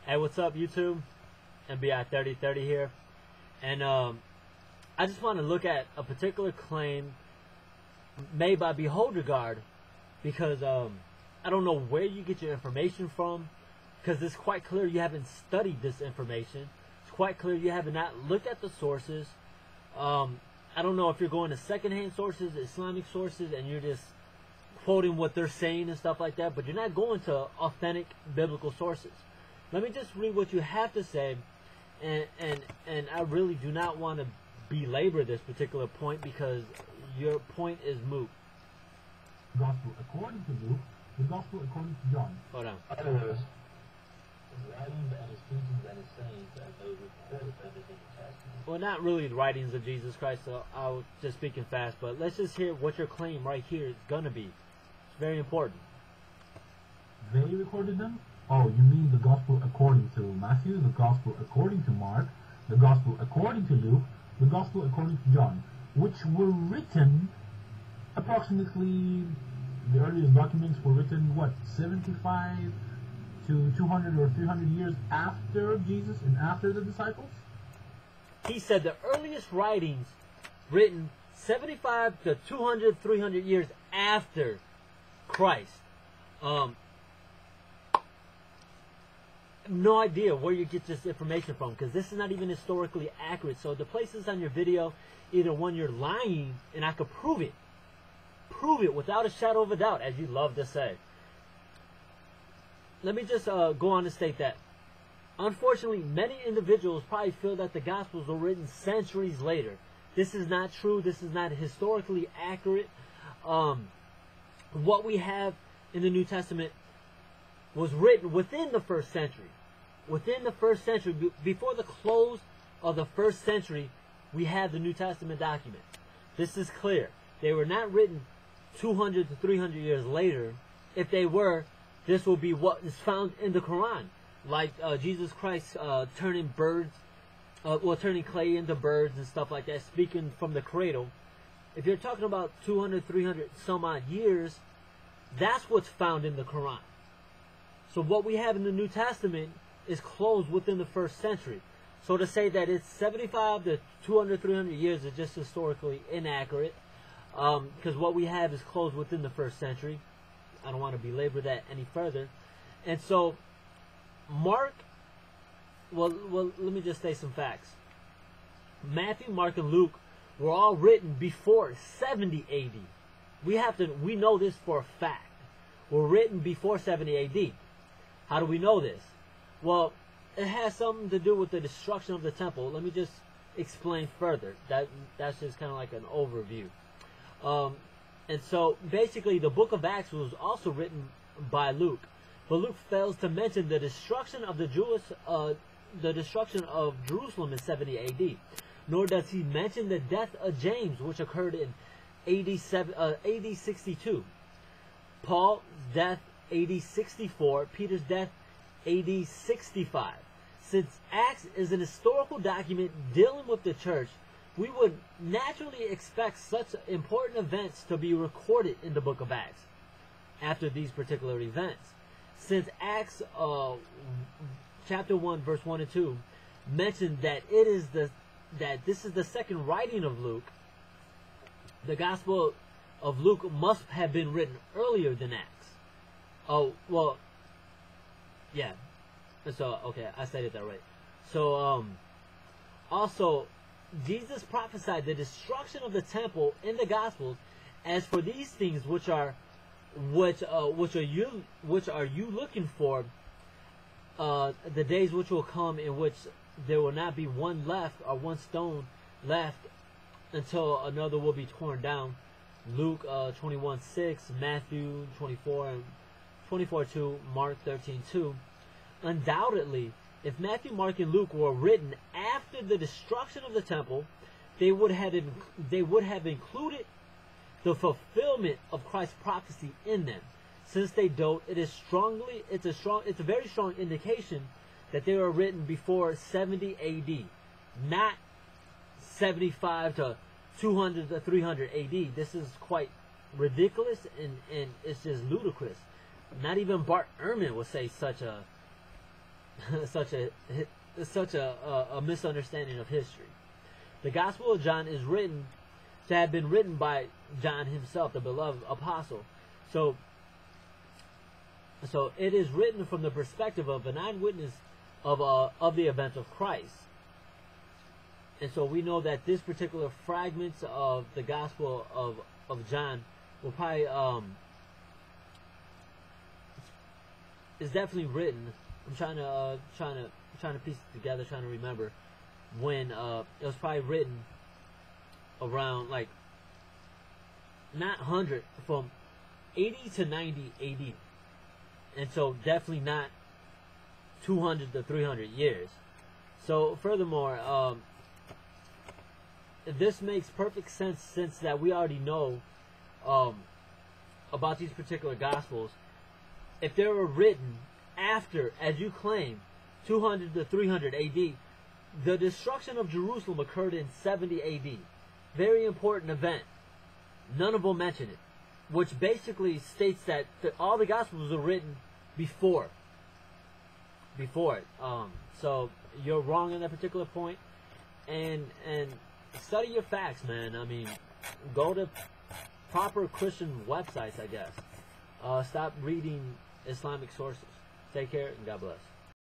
Hey, what's up, YouTube? MBI 3030 here, and I just want to look at a particular claim made by BeholderGuard because I don't know where you get your information from, because it's quite clear you haven't studied this information. It's quite clear you have not looked at the sources. I don't know if you're going to secondhand sources, Islamic sources, and you're just quoting what they're saying and stuff like that, but you're not going to authentic biblical sources. Let me just read what you have to say, and I really do not want to belabor this particular point because your point is moot. Gospel according to Luke, the Gospel according to John. Hold on. Others, his writings and his teachings and his sayings as those recorded under the New Testament. Well, not really the writings of Jesus Christ, so I was just speaking fast, but let's just hear what your claim right here is going to be. It's very important. They recorded them? Oh, you mean the Gospel according to Matthew, the Gospel according to Mark, the Gospel according to Luke, the Gospel according to John, which were written approximately, the earliest documents were written, what, 75 to 200 or 300 years after Jesus and after the disciples? He said the earliest writings written 75 to 200, 300 years after Christ. No idea where you get this information from, because this is not even historically accurate. So the places on your video, either one, you're lying, and I could prove it without a shadow of a doubt, as you love to say. Let me just go on to state that, unfortunately, many individuals probably feel that the Gospels were written centuries later. This is not true. This is not historically accurate. What we have in the New Testament was written within the first century. Within the first century, before the close of the first century, we have the New Testament document. This is clear. They were not written 200 to 300 years later. If they were, this will be what is found in the Quran. Like Jesus Christ turning turning clay into birds and stuff like that, speaking from the cradle. If you're talking about 200, 300 some odd years, that's what's found in the Quran. So what we have in the New Testament is closed within the first century. So to say that it's 75 to 200, 300 years is just historically inaccurate, because what we have is closed within the first century. I don't want to belabor that any further. And so Mark, well, let me just say some facts. Matthew, Mark, and Luke were all written before 70 AD. We know this for a fact. Were written before 70 AD. How do we know this? Well, it has something to do with the destruction of the temple. Let me just explain further. That's just kind of like an overview. And so basically the book of Acts was also written by Luke, but Luke fails to mention the destruction of the destruction of Jerusalem in 70 AD. Nor does he mention the death of James, which occurred in AD 62. Paul's death AD 64, Peter's death AD 65. Since Acts is an historical document dealing with the church, we would naturally expect such important events to be recorded in the book of Acts after these particular events. Since Acts chapter 1 verse 1 and 2 mentioned that this is the second writing of Luke, the Gospel of Luke must have been written earlier than Acts. Oh, well, yeah. So, okay, I stated that right. So, also, Jesus prophesied the destruction of the temple in the Gospels. As for these things which are you looking for, the days which will come in which there will not be one left or one stone left until another will be torn down. Luke 21:6, Matthew 24:2, Mark 13:2. Undoubtedly, if Matthew, Mark, and Luke were written after the destruction of the temple, they would have included the fulfillment of Christ's prophecy in them. Since they don't, it's a very strong indication that they were written before 70 AD, not 75 to 200 to 300 AD. This is quite ridiculous and it's just ludicrous. Not even Bart Ehrman would say such a such a misunderstanding of history. The Gospel of John is written to have been written by John himself, the beloved apostle. So it is written from the perspective of an eyewitness of the events of Christ. And so we know that this particular fragment of the Gospel of John will probably is definitely written. I'm trying to piece it together, trying to remember when it was probably written around like not 100, from 80 to 90 AD, and so definitely not 200 to 300 years. So furthermore, this makes perfect sense, since that we already know about these particular Gospels. If they were written after, as you claim, 200 to 300 AD, the destruction of Jerusalem occurred in 70 AD. Very important event. None of them mention it, which basically states that all the Gospels were written before it. So you're wrong on that particular point, and study your facts, man. I mean, go to proper Christian websites, I guess. Stop reading Islamic sources. Take care, and God bless.